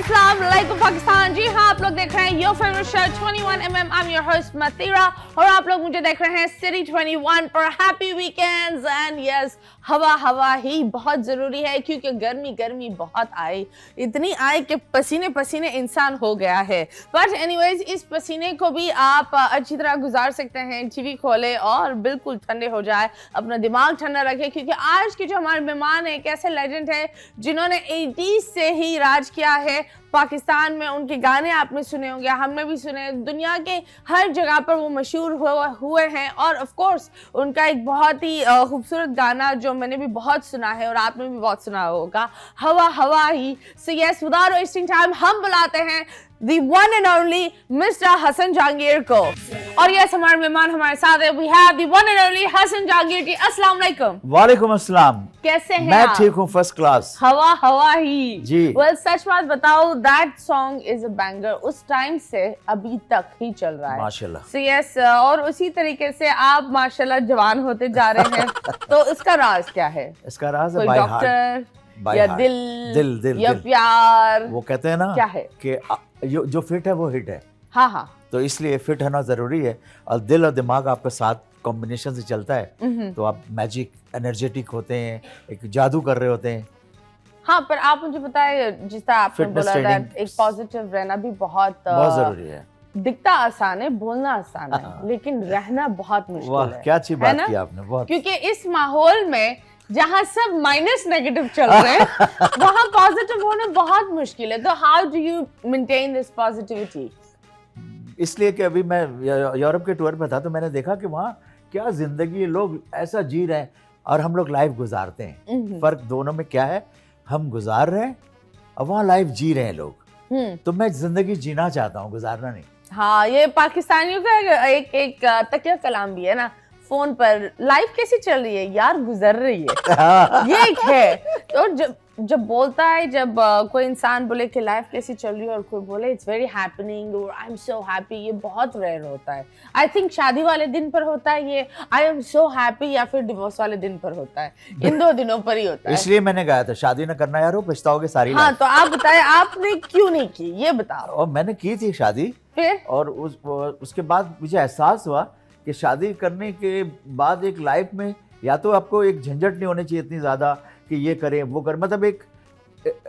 अस्सलाम वालेकुम पाकिस्तान। जी हाँ, आप लोग देख रहे हैं your favourite show 21mm। I am your host Matira और आप लोग मुझे देख रहे हैं सिटी 21 पर। हैप्पी वीकेंड्स एंड यस, हवा ही बहुत जरूरी है क्योंकि गर्मी बहुत आई, इतनी आई कि पसीने पसीने इंसान हो गया है। बट एनीवेज, इस पसीने को भी आप अच्छी तरह गुजार सकते हैं। टीवी खोले और बिल्कुल ठंडे हो जाए, अपना दिमाग ठंडा रखें क्योंकि आज के जो हमारे मेहमान है एक ऐसे लेजेंड है जिन्होंने 80s से ही राज किया है पाकिस्तान में। उनके गाने आपने सुने होंगे, हमने भी सुने, दुनिया के हर जगह पर वो मशहूर हुए हैं। और ऑफ कोर्स उनका एक बहुत ही खूबसूरत गाना जो मैंने भी बहुत सुना है और आपने भी बहुत सुना होगा, हवा ही। So yes, without wasting time हम बुलाते हैं the one and only Mr. Hasan Jahangir को। और यस, हमारे मेहमान हमारे साथ है, we have the one and only Hasan Jahangir जी। अस्सलाम वालेकुम। वालेकुम अस्सलाम। कैसे हैं मैं आप? ठीक हूँ, फर्स्ट क्लास। हवा ही जी। well, सच बात बताओ, that song is a banger. उस टाइम से अभी तक ही चल रहा है माशाल्लाह। so yes, और उसी तरीके से आप माशाल्लाह जवान होते जा रहे हैं। तो इसका राज क्या है? इसका राज कोई है डॉक्टर by या heart। दिल या दिल। प्यार? वो कहते हैं ना क्या है कि जो फिट है वो हिट है। हाँ, तो इसलिए फिट होना जरूरी है और दिल और दिमाग आपके साथ कॉम्बिनेशन से चलता है तो आप मैजिक एनर्जेटिक होते हैं, एक जादू कर रहे होते हैं। हाँ। पर आप मुझे बताएं, जिस तरह आपने Fitness बोला training that एक पॉजिटिव रहना भी बहुत जरूरी है। दिखता आसान है, बोलना आसान है, लेकिन रहना बहुत मुश्किल वाह, है। क्या अच्छी बात की आपने, बहुत। क्योंकि इस माहौल में जहाँ सब माइनस नेगेटिव चल रहे हैं वहाँ पॉजिटिव होना बहुत मुश्किल है। तो how do you maintain this positivity? इसलिए कि अभी मैं यूरोप के टूर पे था तो मैंने देखा कि वहाँ क्या जिंदगी, लोग ऐसा जी रहे हैं और हम लोग लाइफ गुजारते हैं। फर्क दोनों में क्या है, हम गुजार रहे हैं और वहाँ लाइफ जी रहे हैं लोग। तो मैं जिंदगी जीना चाहता हूँ, गुजारना नहीं। हाँ, ये पाकिस्तानियों का एक तकिया कलाम भी है ना फोन पर, लाइफ कैसी चल रही है यार, गुजर रही है। ये एक है। तो जब बोलता है, जब कोई इंसान बोले कि लाइफ कैसी चल रही है और कोई बोले इट्स वेरी हैपनिंग और आई एम सो हैप्पी, ये बहुत रेयर होता है। आई थिंक शादी वाले दिन पर होता है ये आई एम सो हैप्पी, या फिर डिवोर्स वाले दिन पर होता है। इन दो दिनों पर ही होता है। इसलिए मैंने कहा था शादी ना करना यार, वो पछताओगे सारी हाँ, लाइफ। तो आप बताएं आपने क्यों नहीं की, ये बताओ। और मैंने की थी शादी, फिर और उसके बाद मुझे एहसास हुआ कि शादी करने के बाद एक लाइफ में या तो आपको एक झंझट नहीं होनी चाहिए इतनी ज़्यादा कि ये करें वो करें, मतलब एक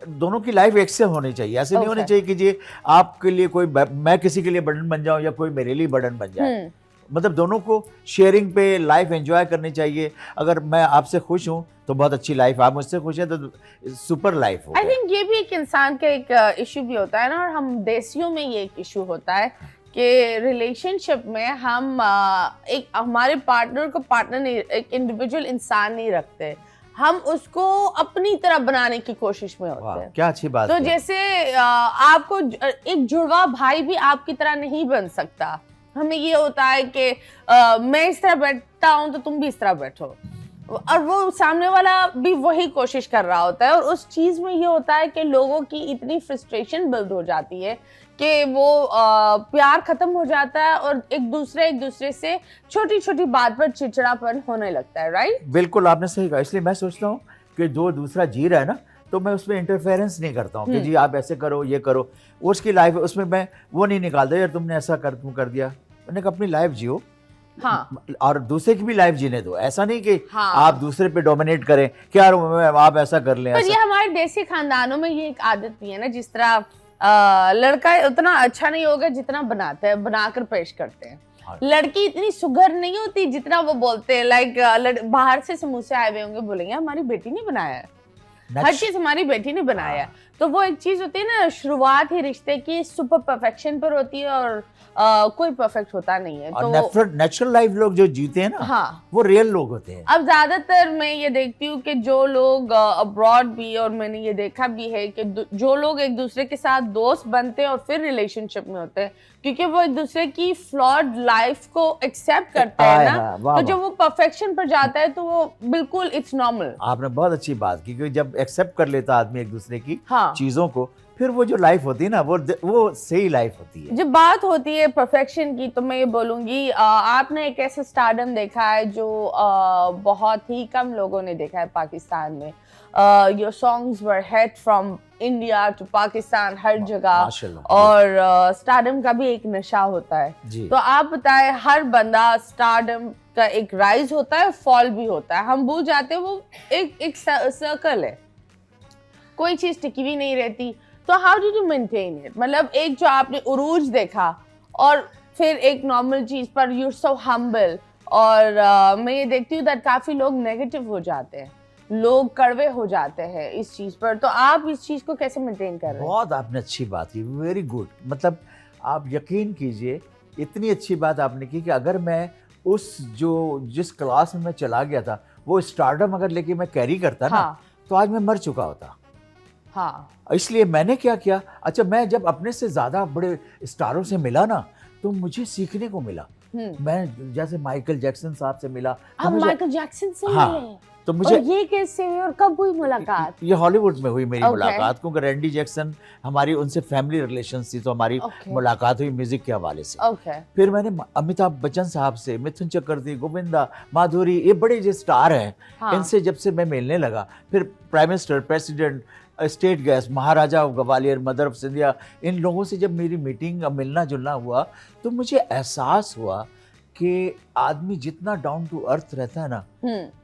दोनों की लाइफ एक से होनी चाहिए। ऐसे नहीं होनी चाहिए कि जी आपके लिए कोई, मैं किसी के लिए बर्डन बन जाऊं या कोई मेरे लिए बर्डन बन जाए। मतलब दोनों को शेयरिंग पे लाइफ एंजॉय करनी चाहिए। अगर मैं आपसे खुश हूं तो बहुत अच्छी लाइफ, आप मुझसे खुश हैं तो सुपर लाइफ हो। आई थिंक ये भी एक इंसान का एक इशू भी होता है ना, और हम देसियों में ये एक इशू होता है कि रिलेशनशिप में हम एक हमारे पार्टनर को पार्टनर नहीं, एक इंडिविजुअल इंसान नहीं रखते, हम उसको अपनी तरह बनाने की कोशिश में होते हैं। क्या अच्छी बात तो है। जैसे आपको एक जुड़वा भाई भी आपकी तरह नहीं बन सकता। हमें ये होता है कि मैं इस तरह बैठता हूँ तो तुम भी इस तरह बैठो, और वो सामने वाला भी वही कोशिश कर रहा होता है। और उस चीज में ये होता है कि लोगों की इतनी फ्रस्ट्रेशन बिल्ड हो जाती है कि वो प्यार खत्म हो जाता है और एक दूसरे से छोटी छोटी बात पर चिड़चिड़ापन होने लगता है। राइट? बिल्कुल, आपने सही कहा। इसलिए मैं सोचता हूँ कि जो दूसरा जी रहा है ना, तो मैं उसमें इंटरफेरेंस नहीं करता हूँ कि जी आप ऐसे करो ये करो, उसकी लाइफ उसमें मैं वो नहीं निकालता यार तुमने ऐसा कर दिया। मैंने कहा अपनी लाइफ जियो, हाँ, और दूसरे की भी लाइफ जीने दो। ऐसा नहीं कि हाँ, आप दूसरे पे डोमिनेट करें कि यार आप ऐसा कर लें। पर ये हमारे देसी खानदानों में ये एक आदत भी है ना, जिस तरह लड़का उतना अच्छा नहीं होगा जितना बनाकर पेश करते हैं। लड़की इतनी सुघर नहीं होती जितना वो बोलते हैं। लाइक बाहर से समोसे आए हुए होंगे, बोलेंगे हमारी बेटी ने बनाया है, हर चीज हमारी बेटी ने बनाया है। तो वो एक चीज होती है ना, शुरुआत ही रिश्ते की सुपर परफेक्शन पर होती है और कोई परफेक्ट होता नहीं है। तो नेचुरल लाइफ लोग जो जीते हैं ना, हाँ, वो रियल लोग होते हैं। अब ज्यादातर मैं ये देखती हूँ कि जो लोग अब्रॉड भी, और मैंने ये देखा भी है कि जो लोग एक दूसरे के साथ दोस्त बनते हैं और फिर रिलेशनशिप में होते हैं, क्योंकि वो एक दूसरे की फ्लॉड लाइफ को एक्सेप्ट करते हैं ना, तो जब वो परफेक्शन पर जाता है तो वो बिल्कुल इट्स नॉर्मल। आपने बहुत अच्छी बात की, क्योंकि जब एक्सेप्ट कर लेता आदमी एक दूसरे की चीजों को, फिर वो जो लाइफ होती है ना वो सही लाइफ होती है। जब बात होती है परफेक्शन की तो मैं ये बोलूंगी आपने एक ऐसा स्टारडम देखा है जो बहुत ही कम लोगों ने देखा है पाकिस्तान में। Your songs were hit from India to Pakistan, हर जगह। और स्टारडम का भी एक नशा होता है जी। तो आप बताएं, हर बंदा स्टारडम का एक राइज होता है, फॉल भी होता है। हम भूल जाते हैं वो एक सर्कल है, कोई चीज टिकी भी नहीं रहती। तो how did you maintain it? मतलब एक जो आपने उरूज देखा और फिर एक नॉर्मल चीज पर यू आर सो हम्बल। और मैं ये देखती हूँ दैट काफी लोग नेगेटिव हो जाते हैं, लोग कड़वे हो जाते हैं इस चीज पर। तो आप इस चीज को कैसे मेंटेन कर रहे हैं? बहुत आपने अच्छी बात की, वेरी गुड। मतलब आप यकीन कीजिए, इतनी अच्छी बात आपने की कि अगर मैं जिस क्लास में मैं चला गया था वो स्टारडम अगर लेके मैं कैरी करता ना, तो आज मैं मर चुका होता। हाँ, इसलिए मैंने क्या किया, अच्छा मैं जब अपने से ज्यादा बड़े स्टारों से मिला ना तो मुझे सीखने को मिला। मैं जैसे माइकल जैक्सन साहब से मिला। आप माइकल जैक्सन से हाँ, तो मुझे और ये कैसे हुई और कब हुई मुलाकात? ये हॉलीवुड में हुई मेरी मुलाकात, क्योंकि रैंडी जैक्सन हमारी उनसे फैमिली रिलेशन थी, तो हमारी मुलाकात हुई म्यूजिक के हवाले से। फिर मैंने अमिताभ बच्चन साहब से, मिथुन चक्रवर्ती, गोविंदा, माधुरी, ये बड़े जो स्टार हैं, इनसे जब से मैं मिलने लगा, फिर prime minister, president, state guest, Maharaja Gwalior, mother of Scindia, इन लोगों से जब मेरी मीटिंग मिलना जुलना हुआ तो मुझे एहसास हुआ कि आदमी जितना डाउन टू अर्थ रहता है ना,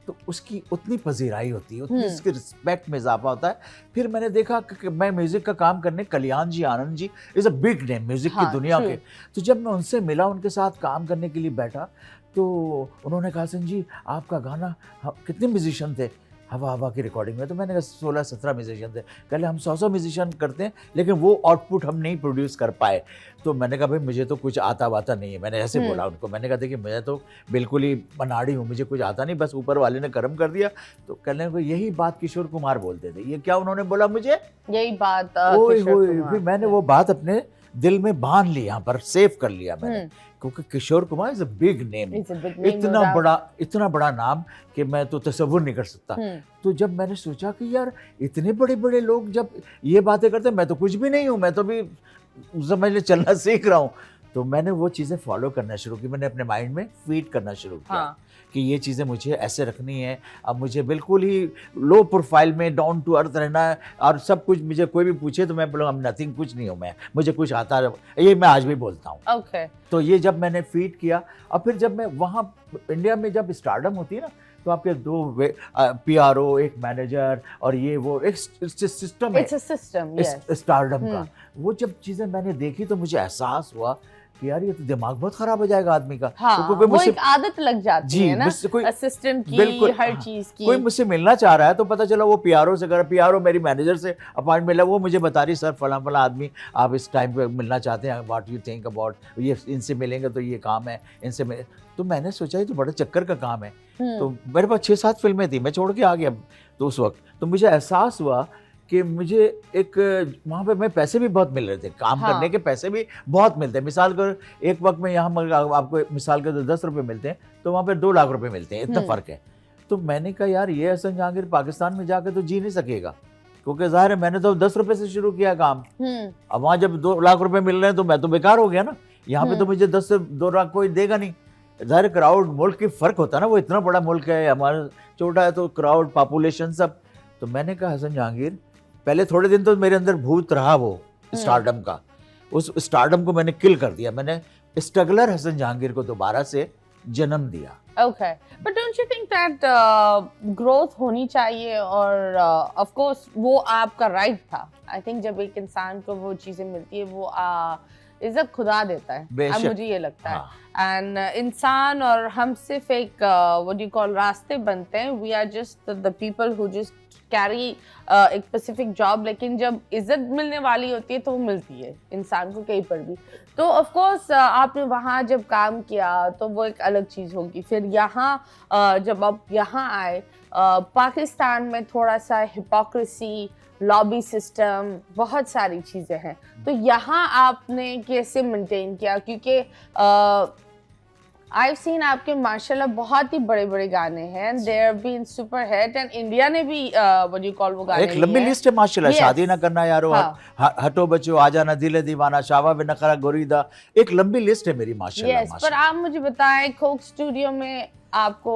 तो उसकी उतनी पजीराई होती है, उतनी उसकी रिस्पेक्ट में इजाफा होता है। फिर मैंने देखा कि मैं म्यूजिक का काम करने, Kalyan ji, Anand ji is a big name music की दुनिया के। तो जब मैं उनसे मिला, उनके साथ काम करने के लिए बैठा, तो उन्होंने कहा, हसन जी आपका गाना, कितने म्यूजिशियन थे हवा हवा की रिकॉर्डिंग में? तो मैंने कहा 16-17 म्यूजिशियन थे। कहले हम 100 म्यूजिशियन करते हैं, लेकिन वो आउटपुट हम नहीं प्रोड्यूस कर पाए। तो मैंने कहा भाई मुझे तो कुछ आता वाता नहीं है, मैंने ऐसे बोला उनको। मैंने कहा देखिए मैं तो बिल्कुल ही बनाड़ी हूँ, मुझे कुछ आता नहीं, बस ऊपर वाले ने कर्म कर दिया। तो कहने को यही बात किशोर कुमार बोलते थे। ये क्या उन्होंने बोला मुझे? यही बात फिर मैंने वो बात अपने दिल में बांध ली, यहाँ पर सेव कर लिया मैंने, क्योंकि Kishore Kumar is a big name, इतना बड़ा नाम कि मैं तो तसव्वुर नहीं कर सकता। तो जब मैंने सोचा कि यार इतने बड़े बड़े लोग जब ये बातें करते हैं, मैं तो कुछ भी नहीं हूँ, मैं तो भी समझ ले चलना सीख रहा हूँ। तो मैंने वो चीज़ें फॉलो करना शुरू की, मैंने अपने माइंड में फीड करना शुरू किया कि ये चीज़ें मुझे ऐसे रखनी है। अब मुझे बिल्कुल ही लो प्रोफाइल में डाउन टू अर्थ रहना है, और सब कुछ मुझे कोई भी पूछे तो मैं बोलूँगा नथिंग, कुछ नहीं हूँ मैं, मुझे कुछ आता है, ये मैं आज भी बोलता हूँ। तो ये जब मैंने फीड किया, और फिर जब मैं वहाँ इंडिया में जब स्टारडम होती है ना, तो आपके 2 PRO, एक मैनेजर, और ये वो एक सिस्टम है स्टारडम का। वो जब चीज़ें मैंने देखी तो मुझे एहसास हुआ कि यार ये तो दिमाग बहुत खराब हो जाएगा आदमी का। हाँ, तो वो एक आदत लग जाती है ना, असिस्टेंट की, हर चीज की। कोई मुझसे मिलना चाह रहा है तो पता चला वो PRO से कर, PRO मेरी मैनेजर से अपॉइंटमेंट मिला, वो मुझे बता रही सर फला फला आदमी आप इस टाइम पे मिलना चाहते हैं, व्हाट यू थिंक अबाउट, ये इनसे मिलेंगे तो ये काम है, इनसे मिले। तो मैंने सोचा ये तो बड़ा चक्कर का काम है। तो मेरे पास 6-7 फिल्में थी, मैं छोड़ के आ गया। तो उस वक्त तो मुझे एहसास हुआ कि मुझे एक वहाँ पे मैं पैसे भी बहुत मिल रहे थे, काम करने के पैसे भी बहुत मिलते हैं। मिसाल कर एक वक्त में यहाँ आपको मिसाल के 10 रुपये मिलते हैं, तो वहाँ पे 2 लाख रुपए मिलते हैं, इतना फ़र्क है। तो मैंने कहा यार ये हसन जहांगीर पाकिस्तान में जाकर तो जी नहीं सकेगा, क्योंकि जाहिर है मैंने तो 10 रुपये से शुरू किया काम। अब वहाँ जब 2 लाख रुपए मिल रहे हैं तो मैं तो बेकार हो गया ना। यहाँ पे तो मुझे 10 से 2 लाख कोई देगा नहीं। जाहिर क्राउड, मुल्क की फ़र्क होता है ना, वो इतना बड़ा मुल्क है, हमारा छोटा है, तो क्राउड, पॉपुलेशन सब। तो मैंने कहा हसन जहांगीर, पहले थोड़े दिन तो मेरे अंदर भूत रहा वो स्टारडम का, उस स्टारडम को मैंने किल कर दिया। मैंने स्ट्रगलर हसन जहांगीर को दोबारा से जन्म दिया। Okay, but don't you think that growth होनी चाहिए? और of course वो आपका राइट था। I think जब एक इंसान को वो चीजें मिलती है, वो इज्जत खुदा देता है, अब मुझे ये लगता है। एंड इंसान और हम सिर्फ एक what do you call रास्ते बनते हैं। We are just the people who just carry एक स्पेसिफिक जॉब, लेकिन जब इज्जत मिलने वाली होती है तो वो मिलती है इंसान को कहीं पर भी। तो ऑफ कोर्स आपने वहाँ जब काम किया तो वो एक अलग चीज़ होगी। फिर यहाँ जब आप यहाँ आए, पाकिस्तान में थोड़ा सा हिपोक्रेसी, लॉबी सिस्टम, बहुत सारी चीज़ें हैं। तो यहाँ आपने कैसे मेंटेन किया? क्योंकि I've seen आपके माशाल्लाह बहुत ही बड़े-बड़े गाने हैं, they have been super hit and India ने भी what you call वो गाने एक लंबी लिस्ट है माशाल्लाह, Yes. शादी ना करना यारो, हाँ. हटो बच्चों, आ जाना दिल है दीवाना, शावा बिन नखरा गोरीदा, एक लंबी लिस्ट है मेरी माशाल्लाह। Yes, पर आप मुझे बताएं कोक स्टूडियो में आपको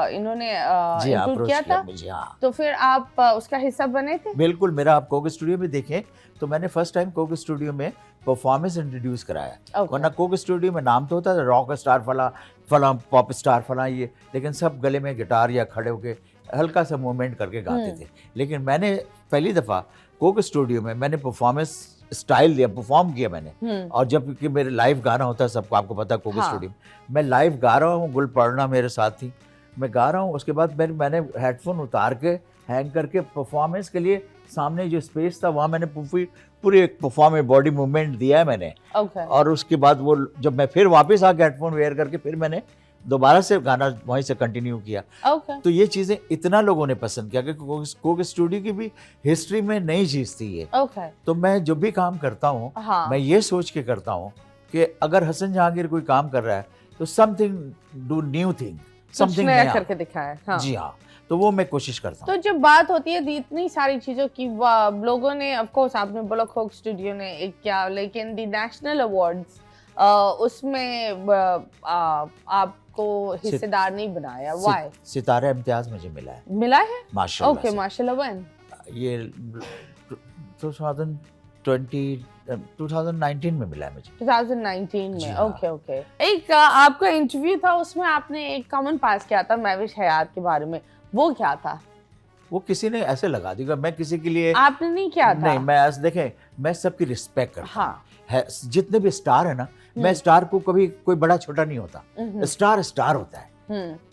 इन्होंने जी हाँ, इंक्लूड अप्रोच किया किया था, मुझे, हाँ तो फिर आप उसका हिस्सा बने थे? बिल्कुल। मेरा आप कोक स्टूडियो में देखें तो मैंने फर्स्ट टाइम कोक स्टूडियो में परफॉर्मेंस इंट्रोड्यूस कराया। Okay. वरना कोक स्टूडियो में नाम तो होता था रॉक स्टार फला फला, पॉप स्टार फला, ये, लेकिन सब गले में गिटार या खड़े होके हल्का सा मूवमेंट करके गाते थे। लेकिन मैंने पहली दफ़ा कोक स्टूडियो में मैंने परफॉर्मेंस स्टाइल दिया, परफॉर्म किया मैंने। और जब कि मेरे लाइव गाना होता है, सबको आपको पता है कोक स्टूडियो में मैं लाइव गा रहा हूँ, गुलपर्णा मेरे साथ थी, मैं गा रहा हूँ, उसके बाद मैंने हेडफोन उतार के हैंग करके परफॉर्मेंस के लिए सामने जो स्पेस था वहाँ मैंने पूरी एक परफॉर्मेंस बॉडी मूवमेंट दिया है मैंने। Okay. और उसके बाद वो जब मैं फिर वापस आके हेडफोन वेयर करके फिर मैंने दोबारा से गाना वहीं से कंटिन्यू किया। Okay. तो ये चीज़ें इतना लोगों ने पसंद किया कि कोक स्टूडियो की भी हिस्ट्री में नई चीज़ थी ये। Okay. तो मैं जो भी काम करता हूँ हाँ. मैं ये सोच के करता हूँ कि अगर हसन जहांगीर कोई काम कर रहा है तो something do new thing, something नया करके दिखाया। हाँ. जी हाँ, तो वो मैं कोशिश करता हूँ। तो जब बात होती है इतनी सारी चीजों की, लोगों ने ऑफ कोर्स आपने बोला कोक स्टूडियो ने एक किया, लेकिन द नेशनल अवार्ड्स उसमें आपको हिस्सेदार नहीं बनाया, व्हाई? सितारा इम्तियाज मुझे मिला है। मिला है? माशाल्लाह ओके, से। माशाल्लाह। व्हेन? ये 2019 में मिला है मुझे। 2019 जी में। हाँ। Okay okay. एक आपका इंटरव्यू था, उसमें आपने एक कमेंट पास किया था महविश हयात के बारे में, वो क्या था? वो किसी ने ऐसे लगा दिया, मैं किसी के लिए आपने नहीं किया था? नहीं, मैं ऐसे देखें, मैं सबकी रिस्पेक्ट करता हूँ। हाँ। है, जितने भी स्टार है ना, मैं स्टार को कभी कोई बड़ा छोटा नहीं होता, स्टार स्टार होता है।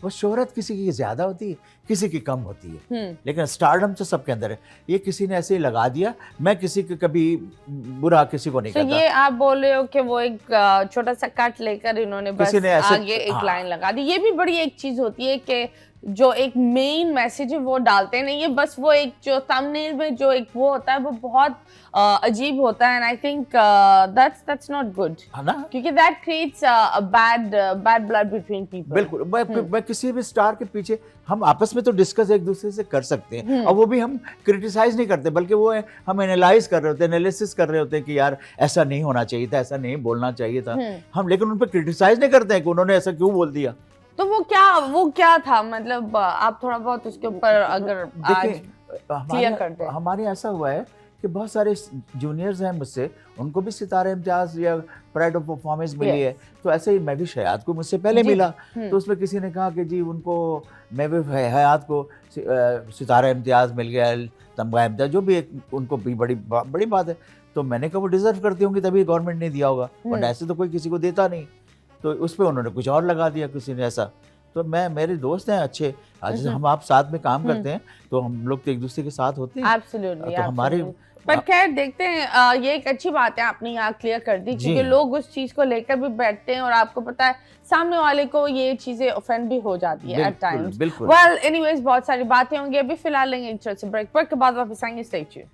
वो शोहरत किसी की ज्यादा होती है, किसी की कम होती है, लेकिन स्टारडम तो सबके अंदर है। ये किसी ने ऐसे ही लगा दिया, मैं किसी के कभी बुरा किसी को नहीं तो कहता। ये आप बोल रहे हो कि वो एक छोटा सा कट लेकर इन्होंने बस किसी ने ऐसे- आगे एक हाँ। लाइन लगा दी। ये भी बड़ी एक चीज होती है कि जो एक मेन मैसेज है वो डालते नहीं है, बस वो एक जो थंबनेल में जो एक वो होता है वो बहुत अजीब होता है, and I think that's not good, है ना? क्योंकि that creates a bad blood between people. बिल्कुल। मैं किसी भी स्टार के पीछे हम आपस में तो डिस्कस एक दूसरे से कर सकते हैं, और वो भी हम क्रिटिसाइज नहीं करते, बल्कि वो हम एनालाइज कर रहे होते हैं, एनालिसिस कर रहे होते हैं कि यार ऐसा नहीं होना चाहिए था, ऐसा नहीं बोलना चाहिए था। हम लेकिन उन पर क्रिटिसाइज नहीं करते हैं कि उन्होंने ऐसा क्यों बोल दिया। तो वो क्या था, मतलब आप थोड़ा बहुत उसके ऊपर अगर आज क्लियर कर दें। हमारे ऐसा हुआ है कि बहुत सारे जूनियर्स हैं मुझसे, उनको भी सितारा इम्तियाज या प्राइड ऑफ परफॉर्मेंस मिली है, तो ऐसे ही महविश हयात को मुझसे पहले मिला। तो उसमें किसी ने कहा कि जी उनको महविश हयात को सितारा इम्तियाज मिल गया, तमगा इम्तियाज, जो भी एक उनको भी बड़ी बात है। तो मैंने कहा वो डिजर्व करती होंगी तभी गवर्नमेंट ने दिया होगा, वरना ऐसे तो कोई किसी को देता नहीं। तो उस पर उन्होंने कुछ और लगा दिया किसी ने ऐसा। तो मेरे दोस्त हैं अच्छे, आज हम आप साथ में काम करते हैं तो हम लोग तो एक दूसरे के साथ होते हैं। एब्सोल्युटली। तो हमारे पर खैर देखते हैं, ये एक अच्छी बात है आपने यहाँ क्लियर कर दी, क्योंकि लोग उस चीज को लेकर भी बैठते हैं और आपको पता है सामने वाले को ये चीजें ऑफेंड भी हो जाती है एट टाइम्स। बिल्कुल। वेल एनीवेज, बहुत सारी बातें होंगी, अभी फिलहाल लेंगे एक छोटे से ब्रेक के बाद वापस आएंगे। Stay tuned.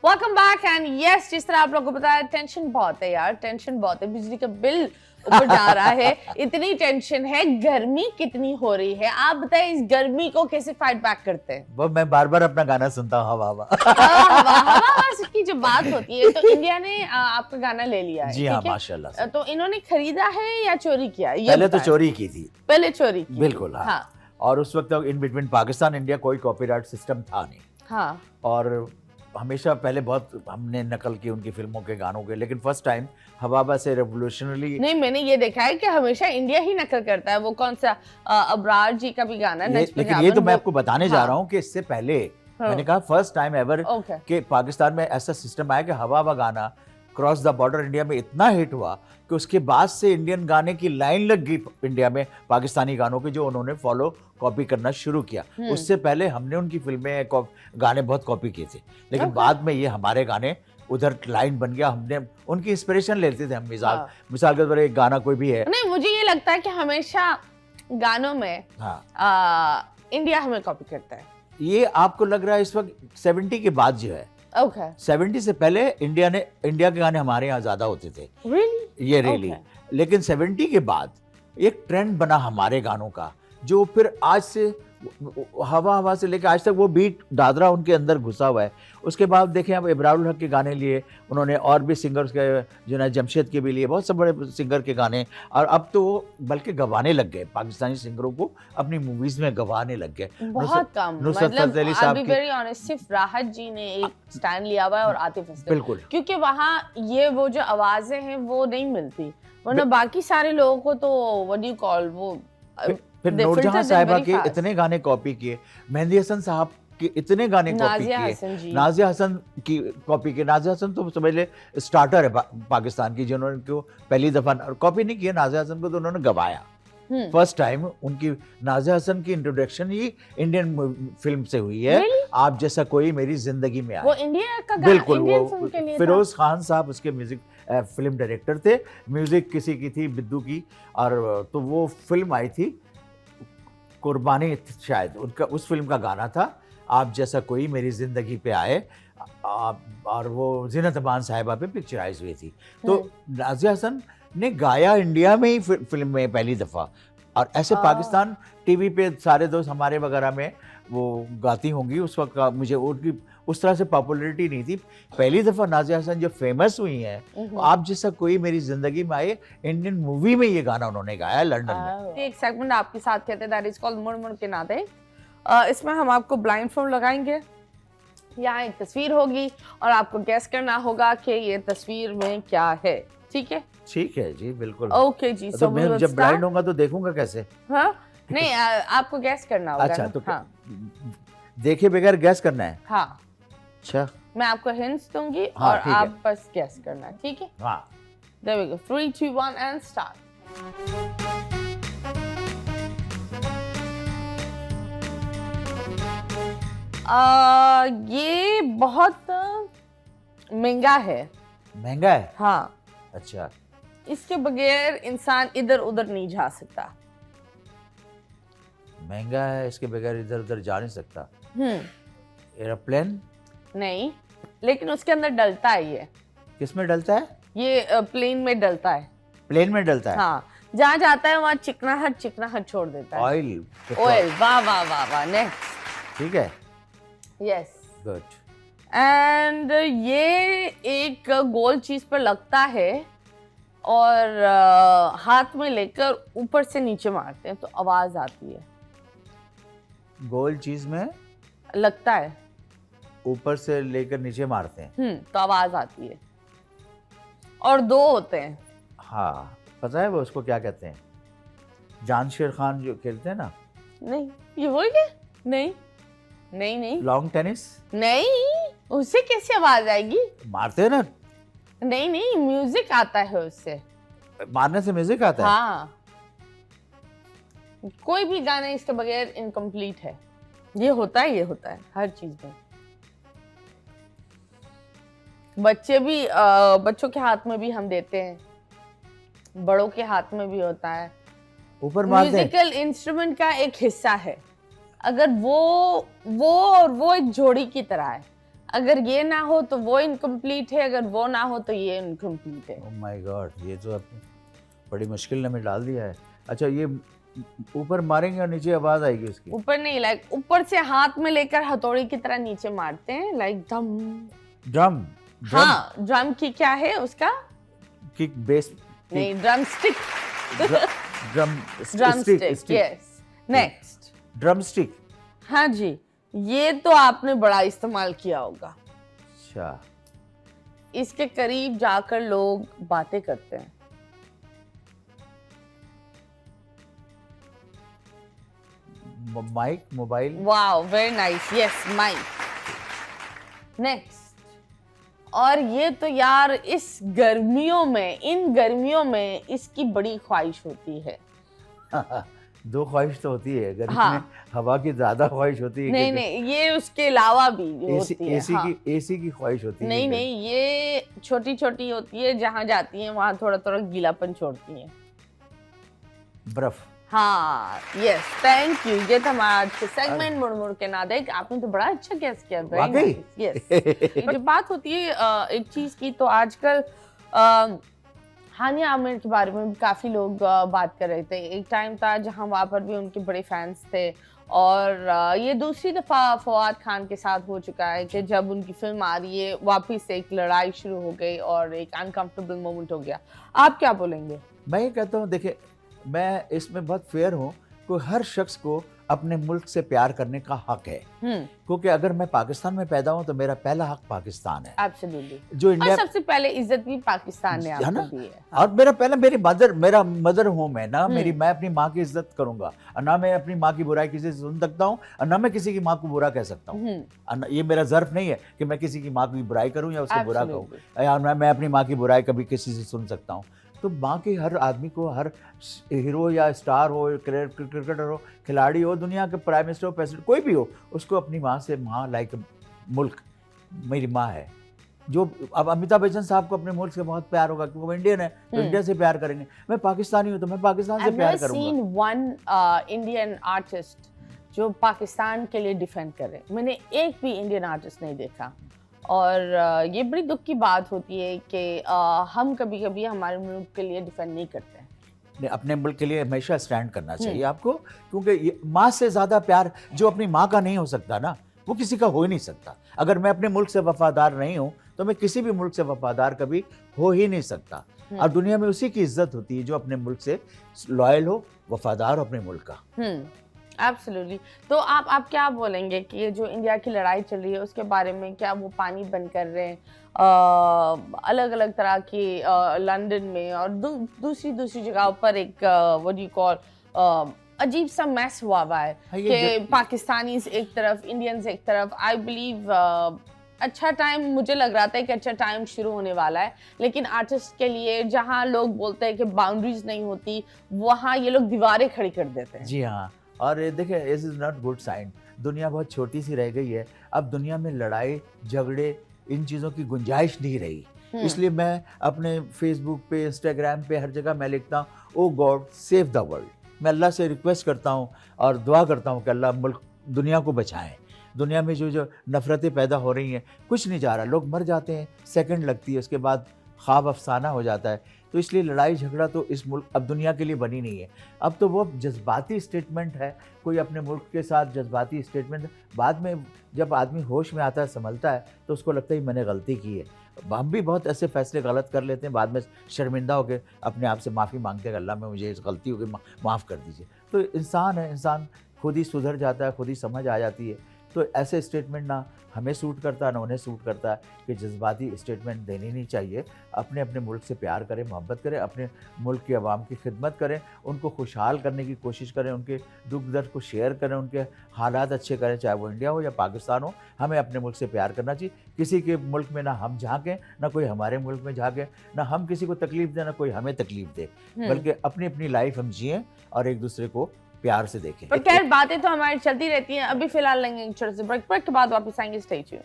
Welcome back and yes, जिस तरह आप लोगों को बताया, टेंशन बहुत है यार, टेंशन बहुत है, बिजली का बिल ऊपर जा रहा है, इतनी टेंशन है, गर्मी कितनी हो रही है। आप बताएं इस गर्मी को कैसे फाइट बैक करते हैं? वो मैं बार बार अपना गाना सुनता हूँ, हवा हवा। हवा की जब बात होती है तो इंडिया ने आपका गाना ले लिया है। जी हाँ, माशाल्लाह से। तो इन्होंने खरीदा है या चोरी किया? पहले तो चोरी की थी। पहले चोरी की। बिल्कुल हाँ। और उस वक्त इन बिटवीन पाकिस्तान इंडिया कोई कॉपीराइट सिस्टम था नहीं। हाँ। और हमेशा पहले बहुत हमने नकल की उनकी फिल्मों के गानों के, लेकिन फर्स्ट टाइम हवाबा से रेवोल्यूशनरी। नहीं, मैंने ये देखा है कि हमेशा इंडिया ही नकल करता है। वो कौन सा अबरार जी का भी गाना है, लेकिन ये तो मैं आपको बताने जा रहा हूँ कि इससे पहले मैंने कहा फर्स्ट टाइम एवर कि पाकिस्तान में ऐसा सिस्टम आया कि हवाबा गाना क्रॉस द बॉर्डर इंडिया में इतना हिट हुआ कि उसके बाद से इंडियन गाने की लाइन लग गई इंडिया में, पाकिस्तानी गानों के, जो उन्होंने फॉलो कॉपी करना शुरू किया। उससे पहले हमने उनकी फिल्में गाने बहुत कॉपी किए थे, लेकिन बाद में ये हमारे गाने उधर लाइन बन गया। हमने उनकी इंस्पिरेशन लेते थे हम। मिसाल के तौर पर एक गाना कोई भी है, नहीं, मुझे ये लगता है कि हमेशा गानों में इंडिया हमें कॉपी करता है। ये आपको लग रहा है इस वक्त 70 के बाद जो है Okay. 70 से पहले इंडिया के गाने हमारे यहाँ ज्यादा होते थे, Really? ये रियली। Okay. लेकिन 70 के बाद एक ट्रेंड बना हमारे गानों का, जो फिर आज से हवा हवा से लेकर आज तक वो बीट दादरा उनके अंदर घुसा हुआ है। उसके बाद देखें अब इब्रारुल हक के गाने लिए उन्होंने, और भी सिंगर्स के, जुनैद जमशेद के भी लिए, बहुत से बड़े सिंगर के गाने, और अब तो वो बल्कि गवाने लग गए, पाकिस्तानी सिंगरों को अपनी मूवीज में गवाने लग गए। बहुत कम, नुसरत मतलब फतेह साहब I'll be की, very honest, सिर्फ राहत जी ने एक स्टैंड लिया हुआ है और आतिफ असलम, बिल्कुल, क्योंकि वहाँ ये वो जो आवाजें हैं वो नहीं मिलती, वरना बाकी सारे लोगों को तो what do you call, वो फिर they नूरजहां filter them साहिबा very के fast. इतने गाने कॉपी किए, मेहंदी हसन साहब के इतने गाने कॉपी नाज़िया किए, हसन जी, नाज़िया हसन की कॉपी किए। नाज़िया हसन तो समझ ले स्टार्टर है पाकिस्तान की, जिन्होंने को पहली दफा कॉपी नहीं किया, नाज़िया हसन को तो उन्होंने गवाया। फर्स्ट टाइम उनकी, नाज़िया हसन की इंट्रोडक्शन ही इंडियन फिल्म से हुई है। Really? आप जैसा कोई मेरी जिंदगी में आए, वो इंडिया का बिल्कुल, इंडियन फिल्म वो के लिए था। फिरोज खान साहब उसके म्यूजिक फिल्म डायरेक्टर थे, म्यूजिक किसी की थी, बिद्दू की, और तो वो फिल्म आई थी कुर्बानी, शायद उनका उस फिल्म का गाना था, आप जैसा कोई मेरी जिंदगी पे आए, और वो ज़ीनत अमान साहिबा पे पिक्चराइज हुई थी। तो नाज़िया हसन ने गाया इंडिया में ही फिल्म में पहली दफ़ा, और ऐसे पाकिस्तान टीवी पे सारे दोस्त हमारे वगैरह में वो गाती होंगी उस वक्त का, मुझे उनकी उस तरह से पॉपुलैरिटी नहीं थी। पहली दफ़ा नाज़िया हसन जो फेमस हुई हैं, आप जैसा कोई मेरी ज़िंदगी में आए, इंडियन मूवी में ये गाना उन्होंने गाया लंदन में। एक सेगमेंट आपके साथ कहते हैं, दैट इज कॉल्ड मुड़ मुड़ के नाते। इसमें हम आपको ब्लाइंड फोल्ड लगाएंगे, यहाँ एक तस्वीर होगी और आपको गैस करना होगा कि ये तस्वीर में क्या है, ठीक है? ठीक है जी, बिल्कुल। ओके जी, तो मैं जब ब्लाइंड होगा तो देखूंगा कैसे? हाँ नहीं, आपको गैस करना होगा। अच्छा, तो हाँ, देखे बगैर गैस करना है? हाँ, अच्छा, मैं आपको हिंट्स दूंगी हाँ, और ठीक है। आप बस गैस करना है, ठीक है? हाँ, there we go, 3 2 1 and start. ये बहुत महंगा है। महंगा है? हाँ, अच्छा, इसके बगैर इंसान इधर उधर नहीं जा सकता। महंगा है, इसके बगैर इधर उधर जा नहीं सकता। हम्म, एरोप्लेन? नहीं, लेकिन उसके अंदर डलता है ये। किस में डलता है? ये प्लेन में डलता है। प्लेन में डलता है? हाँ, जहाँ जाता है वहाँ चिकनाहट छोड़ देता है। ऑयल? ऑयल, वाह वाह वाह वाह। नेक्स्ट। ठीक है, यस, गुड। एंड ये एक गोल चीज पर लगता है और हाथ में लेकर ऊपर से नीचे मारते हैं तो आवाज आती है। गोल चीज में लगता है, ऊपर से लेकर नीचे मारते हैं, तो आवाज आती है, और दो होते हैं। हाँ, पता है वो उसको क्या कहते हैं? जानशेर खान जो खेलते हैं ना, नहीं, ये वही है? नहीं नहीं नहीं लॉन्ग टेनिस, नहीं, उससे कैसे आवाज आएगी? मारते हैं ना, नहीं नहीं, म्यूजिक आता है उससे। मारने से म्यूजिक आता है? हाँ, कोई भी गाना इसके बगैर इनकम्प्लीट है। ये होता है हर चीज में। बच्चों के हाथ में भी हम देते हैं, बड़ों के हाथ में भी होता है। ऊपर मारते हैं? म्यूजिकल इंस्ट्रूमेंट का एक हिस्सा है। अगर वो एक जोड़ी की तरह है। अगर ये ना हो तो वो इनकम्प्लीट है, अगर वो ना हो तो ये इनकम्प्लीट है। ओह माय गॉड, ये तो आपने बड़ी मुश्किल ने में डाल दिया है। अच्छा, ये ऊपर मारेंगे और नीचे आवाज आएगी उसकी? ऊपर नहीं, लाइक ऊपर से हाथ में लेकर हथौड़ी की तरह नीचे मारते हैं, लाइक धम। ड्रम? हाँ, ड्रम की क्या है उसका? Kick, bass? नहीं, drum stick. Drum stick, yes. Next, drum stick. हाँ जी, ये तो आपने बड़ा इस्तेमाल किया होगा। अच्छा, इसके करीब जाकर लोग बातें करते हैं। Mic, mobile? Wow, very nice, yes, mic. Next, और ये तो यार इन गर्मियों में इसकी बड़ी ख्वाहिश होती है। दो ख्वाहिश तो होती है गर्मी हाँ। में, हवा की ज्यादा ख्वाहिश होती है। नहीं नहीं, ये उसके अलावा भी होती है। एसी की ख्वाहिश होती है। नहीं नहीं, ये छोटी छोटी होती है, जहाँ जाती है वहाँ थोड़ा थोड़ा गीलापन छोड़ती है। बर्फ? हाँ यस थैंक यू, ये था हमारा आज के सेगमेंट मुड़ मुड़ के ना देख। आपने तो बड़ा अच्छा गेस किया, वाकई? यस। जब बात होती है एक चीज की, तो आजकल हानिया आमिर के बारे में काफी लोग बात कर रहे थे। एक टाइम था जहां वहां पर भी उनके बड़े फैंस थे, और ये दूसरी दफा फवाद खान के साथ हो चुका है कि जब उनकी फिल्म आ रही है वापस से एक लड़ाई शुरू हो गई और एक अनकंफर्टेबल मोमेंट हो गया। आप क्या बोलेंगे? मैं ये कहता हूँ, देखिए मैं इसमें बहुत फेयर हूँ कि हर शख्स को अपने मुल्क से प्यार करने का हक है, क्योंकि अगर मैं पाकिस्तान में पैदा हूँ तो मेरा पहला हक पाकिस्तान है। एब्सोल्युटली। जो और इंडिया सबसे पहले इज्जत भी पाकिस्तान ने है आपको ना? दी है। और मेरा पहला मेरा मदर होम है ना, मैं अपनी माँ की इज्जत करूंगा, और ना मैं अपनी माँ की बुराई किसी से सुन सकता हूँ, और ना मैं किसी की माँ को बुरा कह सकता हूँ। ये मेरा ज़र्फ नहीं है कि मैं किसी की माँ की बुराई करूँ या उसको बुरा कहूँ, या मैं अपनी माँ की बुराई कभी किसी से सुन सकता हूँ। तो माँ के हर आदमी को, हर हीरो या स्टार हो, क्रिकेटर हो, खिलाड़ी हो, दुनिया के प्राइम मिनिस्टर हो, प्रेसिडेंट कोई भी हो, उसको अपनी माँ से, माँ लाइक मुल्क मेरी माँ है। जो अब अमिताभ बच्चन साहब को अपने मुल्क से बहुत प्यार होगा क्योंकि वो इंडियन है, तो इंडिया से प्यार करेंगे। मैं पाकिस्तानी हूँ तो मैं पाकिस्तान से प्यार करूंगा। I've never seen one Indian artist जो पाकिस्तान के लिए डिफेंड करे। मैंने एक भी इंडियन आर्टिस्ट नहीं देखा, और ये बड़ी दुख की बात होती है कि हम कभी कभी हमारे मुल्क के लिए डिफेंड नहीं करते हैं। नहीं, अपने मुल्क के लिए हमेशा स्टैंड करना चाहिए आपको, क्योंकि माँ से ज़्यादा प्यार जो अपनी माँ का नहीं हो सकता ना, वो किसी का हो ही नहीं सकता। अगर मैं अपने मुल्क से वफादार नहीं हूँ तो मैं किसी भी मुल्क से वफादार कभी हो ही नहीं सकता। और दुनिया में उसी की इज्जत होती है जो अपने मुल्क से लॉयल हो, वफादार हो अपने मुल्क का। एब्सोल्युटली। तो आप क्या बोलेंगे कि ये जो इंडिया की लड़ाई चल रही है उसके बारे में, क्या वो पानी बंद कर रहे हैं अलग अलग तरह की लंदन में और दूसरी जगहों पर एक व्हाट डू यू कॉल अजीब सा मैस हुआ है कि पाकिस्तानीज एक तरफ, इंडियंस एक तरफ। आई बिलीव अच्छा टाइम, मुझे लग रहा था कि अच्छा टाइम शुरू होने वाला है, लेकिन आर्टिस्ट के लिए जहाँ लोग बोलते हैं कि बाउंड्रीज नहीं होती, वहाँ ये लोग दीवारें खड़ी कर देते हैं। जी हाँ, और देखिए this is not good sign. दुनिया बहुत छोटी सी रह गई है, अब दुनिया में लड़ाई झगड़े इन चीज़ों की गुंजाइश नहीं रही। इसलिए मैं अपने फेसबुक पे, इंस्टाग्राम पे, हर जगह मैं लिखता हूँ, ओ गॉड सेव द वर्ल्ड। मैं अल्लाह से रिक्वेस्ट करता हूँ और दुआ करता हूँ कि अल्लाह मुल्क, दुनिया को बचाएं। दुनिया में जो नफ़रतें पैदा हो रही हैं, कुछ नहीं जा रहा, लोग मर जाते हैं, सेकंड लगती है, उसके बाद ख्वाब अफसाना हो जाता है। तो इसलिए लड़ाई झगड़ा तो इस मुल्क, अब दुनिया के लिए बनी नहीं है। अब तो वो जज्बाती स्टेटमेंट है, कोई अपने मुल्क के साथ जज्बाती स्टेटमेंट, बाद में जब आदमी होश में आता है, संभलता है, तो उसको लगता है मैंने गलती की है। हम भी बहुत ऐसे फैसले गलत कर लेते हैं, बाद में शर्मिंदा होकर अपने आप से माफ़ी मांगते हैं, अल्लाह में मुझे इस गलती हो गई, माफ़ कर दीजिए। तो इंसान है, इंसान खुद ही सुधर जाता है, खुद ही समझ आ जाती है। तो ऐसे स्टेटमेंट ना हमें सूट करता है ना उन्हें सूट करता है कि जज्बाती स्टेटमेंट देनी नहीं चाहिए। अपने अपने मुल्क से प्यार करें, मोहब्बत करें, अपने मुल्क की आवाम की खिदमत करें, उनको खुशहाल करने की कोशिश करें, उनके दुख दर्द को शेयर करें, उनके हालात अच्छे करें, चाहे वो इंडिया हो या पाकिस्तान हो। हमें अपने मुल्क से प्यार करना चाहिए। किसी के मुल्क में ना हम झाँकें, ना कोई हमारे मुल्क में झाँके, ना हम किसी को तकलीफ़ दें, ना कोई हमें तकलीफ़ दे, बल्कि अपनी अपनी लाइफ हम जिएँ और एक दूसरे को प्यार से देखें। पर खैर बातें तो हमारी चलती रहती हैं। अभी फिलहाल लेंगे एक छोटे से ब्रेक के बाद वापस आएंगे। Stay tuned.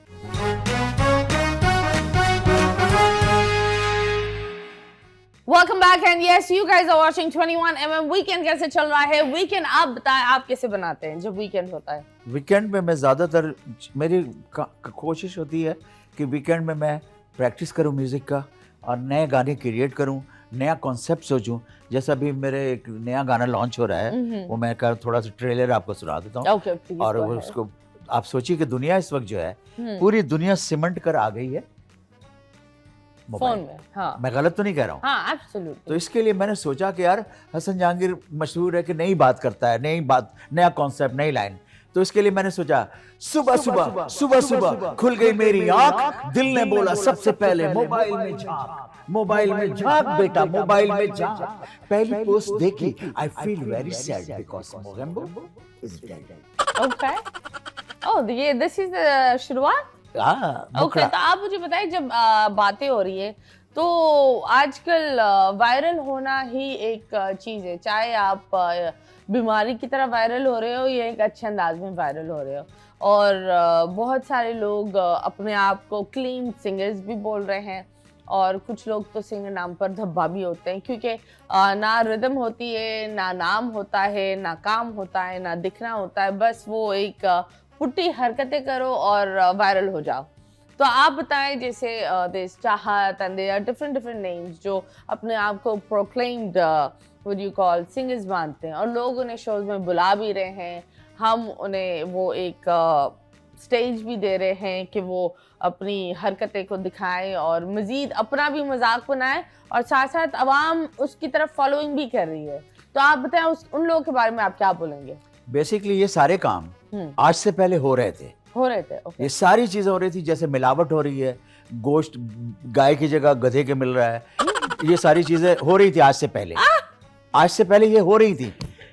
Welcome back and yes you guys are watching 21mm। Weekend कैसे चल रहा है? वीकेंड आप बताएं, आप कैसे बनाते हैं जब वीकेंड होता है? वीकेंड में मैं ज़्यादातर, मेरी कोशिश होती है कि वीकेंड में मैं प्रैक्टिस करूं म्यूज़िक का और नए गाने क्रिएट करूं, नया कॉन्सेप्ट सोचूं। जैसा अभी मेरे एक नया गाना लॉन्च हो रहा है, वो मैं थोड़ा सा ट्रेलर आपको सुना देता हूँ। और वो उसको आप सोचिए कि दुनिया इस वक्त जो है, पूरी दुनिया सिमट कर आ गई है फोन में। हाँ, मैं गलत तो नहीं कह रहा हूँ? हाँ, एब्सोल्युटली। तो इसके लिए मैंने सोचा कि यार हसन जहांगीर मशहूर है कि नई बात करता है, नई बात, नया कॉन्सेप्ट, नई लाइन। तो इसके लिए मैंने सोचा सुबह सुबह सुबह सुबह खुल गई मेरी आंख, दिल ने बोला सबसे पहले मोबाइल में झांक, मोबाइल में झांक बेटा, मोबाइल में झांक। पहली पोस्ट देखी, I feel very sad because Mogambo is dead. Okay, oh ये दिस इज द शुरुआत। ओके, तो आप मुझे बताइए, जब बातें हो रही है तो आजकल वायरल होना ही एक चीज़ है, चाहे आप बीमारी की तरह वायरल हो रहे हो या एक अच्छे अंदाज में वायरल हो रहे हो। और बहुत सारे लोग अपने आप को क्लीन सिंगर्स भी बोल रहे हैं, और कुछ लोग तो सिंगर नाम पर धब्बा भी होते हैं, क्योंकि ना रिदम होती है, ना नाम होता है, ना काम होता है, ना दिखना होता है, बस वो एक पुट्टी हरकतें करो और वायरल हो जाओ। तो आप बताएं, जैसे देयर चाहत and there different different names जो अपने आप को proclaimed what you call singers मानते हैं, और लोग उन्हें शोज में बुला भी रहे हैं, हम उन्हें वो एक स्टेज भी दे रहे हैं कि वो अपनी हरकतें को दिखाएं और मज़ीद अपना भी मजाक बनाएं, और साथ साथ अवाम उसकी तरफ फॉलोइंग भी कर रही है। तो आप बताएं उन लोगों के बारे में आप क्या बोलेंगे? बेसिकली ये सारे काम आज से पहले हो रहे थे। Okay. ये सारी चीजें हो रही थी, जैसे मिलावट हो रही है, गोश्त गाय की जगह गधे के मिल रहा है, ये सारी चीजें हो रही थी आज से पहले। आज से पहले ये हो रही थी,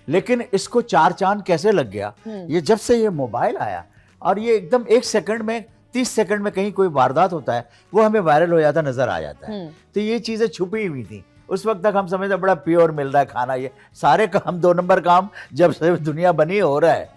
लेकिन इसको चार चांद कैसे लग गया ये जब से ये मोबाइल आया, और ये एकदम 1 सेकंड में 30 सेकंड में कहीं कोई वारदात होता है वो हमें वायरल हो जाता नजर आ जाता है। तो ये चीजें छुपी हुई थी, उस वक्त तक हम समझते बड़ा प्योर मिल रहा है खाना, ये सारे काम 2 नंबर काम जब से दुनिया बनी हो रहा है।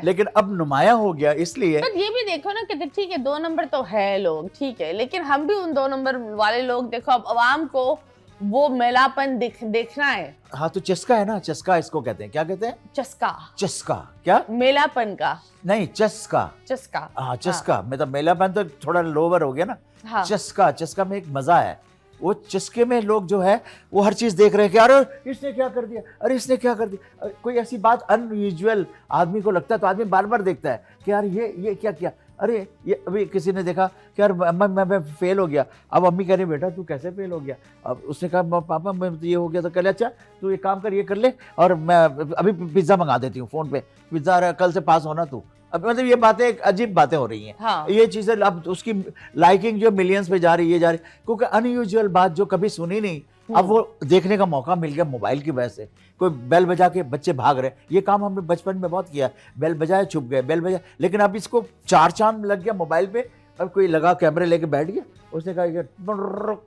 लेकिन अब नुमाया हो गया, इसलिए पर ये भी देखो ना कि ठीक है 2 नंबर तो है लोग, ठीक है, लेकिन हम भी उन 2 नंबर वाले लोग, देखो अब अवाम को वो मेलापन देखना है। हाँ, तो चस्का है ना, चस्का इसको कहते हैं, क्या कहते हैं? चस्का। चस्का क्या? मेलापन का नहीं, चस्का। चस्का, हाँ चस्का। मतलब मेलापन तो थोड़ा लोअर हो गया ना। हाँ। चस्का में एक मजा है। वो चस्के में लोग जो है वो हर चीज देख रहे हैं कि अरे इसने क्या कर दिया, अरे इसने क्या कर दिया, कोई ऐसी बात अनयूजुअल आदमी को लगता है तो आदमी बार बार देखता है कि यार ये क्या किया, अरे ये अभी किसी ने देखा कि यार अम्मा मैं फेल हो गया। अब अम्मी कह रही बेटा तू कैसे फेल हो गया? अब उसने कहा पापा मैं तो ये हो गया, तो कह अच्छा तू एक काम कर, ये कर ले और मैं अभी पिज्ज़ा मंगा देती हूँ फ़ोन पे, पिज्ज़ा कल से पास होना तू। अब मतलब ये बातें एक अजीब बातें हो रही हैं। हाँ। ये चीज़ें अब उसकी लाइकिंग जो मिलियंस पे जा रही है क्योंकि अनयूजुअल बात जो कभी सुनी नहीं, अब वो देखने का मौका मिल गया मोबाइल की वजह से। कोई बेल बजा के बच्चे भाग रहे, ये काम हमने बचपन में बहुत किया, बेल बजाए छुप गए, बेल बजाए, लेकिन अब इसको चार चांद लग गया मोबाइल पे। अब कोई लगा कैमरे लेके बैठ गया, उसने कहा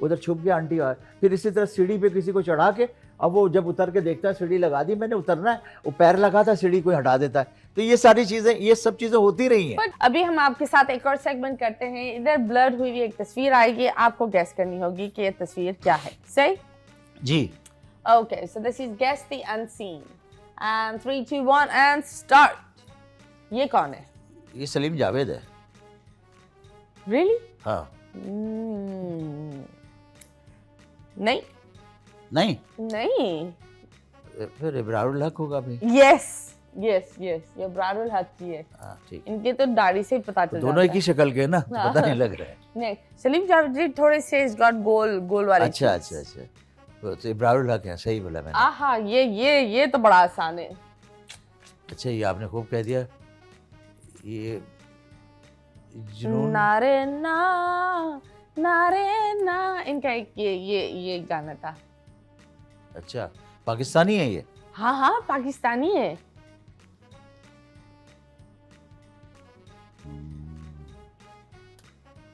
उधर छुप गया आंटी आए। फिर इसी तरह सीढ़ी पे किसी को चढ़ा के, अब वो जब उतर के देखता है सीढ़ी लगा दी मैंने, उतरना है, वो पैर लगाता सीढ़ी कोई हटा देता है। तो ये सारी चीजें, ये सब चीजें होती रही हैं। अभी हम आपके साथ एक और सेगमेंट करते हैं। इधर ब्लर हुई एक तस्वीर आएगी, आपको गैस करनी होगी कि ये तस्वीर क्या है। सही जी। Okay, so this is guess the unseen and 3 2 1 and start. ये कौन है? ये सलीम जावेद है। रियली? हाँ। नहीं नहीं नहीं, फिर इब्रारुल हक होगा भाई। यस यस यस, ये इब्रारुल हक जी है। हाँ ठीक। इनके तो दाढ़ी से ही पता चल दोनों एक ही शक्ल के ना, तो पता नहीं लग रहा है। नहीं, सलीम जावेद जी थोड़े से इज गॉट गोल वाले। अच्छा, तो इब्रारुल हक है, सही बोला मैंने। आहा, ये तो बड़ा आसान है। अच्छा, ये आपने खूब कह दिया। ये नारे ना, इनका एक ये गाना था। अच्छा, पाकिस्तानी है ये? हाँ पाकिस्तानी है।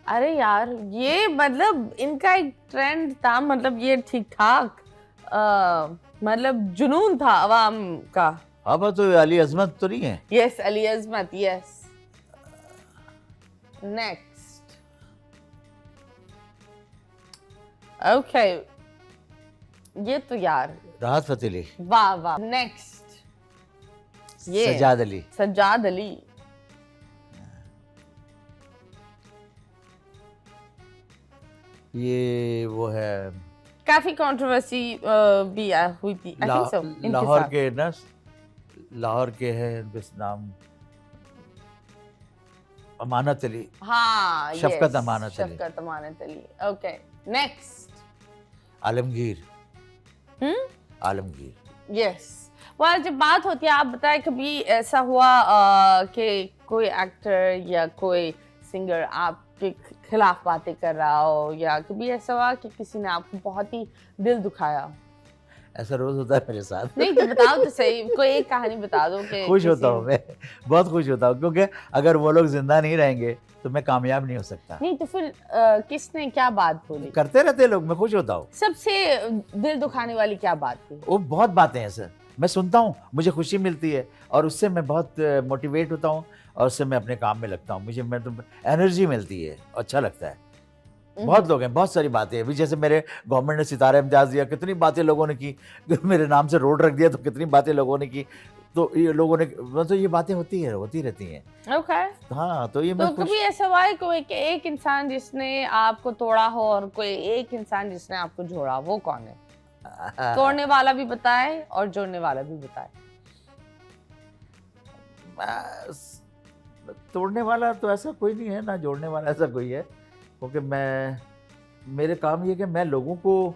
अरे यार, ये मतलब इनका एक ट्रेंड था, मतलब ये ठीक ठाक मतलब जुनून था अवाम का। हाँ, तो अली अजमत तो नहीं है? यस, अली अजमत, यस। नेक्स्ट। ओके, ये तो यार राहत फतेह अली। वाह। नेक्स्ट, ये सज्जाद अली। ये वो है, काफी कंट्रोवर्सी भी हुई थी। लाहौर के ना, लाहौर के है नाम अमानत अली। हाँ, Shafqat Amanat Ali. Okay, next. Alamgir. Alamgir, yes. well, जब बात होती है, आप बताएं कभी ऐसा हुआ कि कोई एक्टर या कोई सिंगर आपके खिलाफ बातें कर रहा हो, या कभी ऐसा हुआ कि किसी ने आपको बहुत ही दिल दुखाया? ऐसा रोज होता है मेरे साथ। नहीं तो बताओ तो सही, कोई एक कहानी बता दो कि खुश होता हूँ मैं, बहुत खुश होता हूँ, क्योंकि अगर वो लोग जिंदा नहीं रहेंगे तो मैं कामयाब नहीं हो सकता। नहीं तो फिर किसने क्या बात बोली? करते रहते लोग, मैं खुश होता हूँ। सबसे दिल दुखाने वाली क्या बात थी? वो बहुत बातें हैं सर, मैं सुनता हूँ, मुझे खुशी मिलती है और उससे मैं बहुत मोटिवेट होता हूँ और उससे मैं अपने काम में लगता हूँ। मैं तो एनर्जी मिलती है, अच्छा लगता है। बहुत लोग हैं, बहुत सारी बातें हैं। अभी जैसे मेरे गवर्नमेंट ने सितारा इम्तियाज दिया, कितनी बातें लोगों ने की। मेरे नाम से रोड रख दिया तो कितनी बातें लोगों ने की। तो ये लोगों ने मतलब ये बातें होती रहती हैं। ओके। हाँ, तो ये तो मैं कभी ऐसा हुआ है कोई कि एक इंसान जिसने आपको तोड़ा हो और कोई एक इंसान जिसने आपको जोड़ा, वो कौन है? तोड़ने वाला भी बताए और जोड़ने वाला भी बताए। तोड़ने वाला तो ऐसा कोई नहीं है, ना जोड़ने वाला ऐसा कोई है, क्योंकि मेरे काम ये कि मैं लोगों को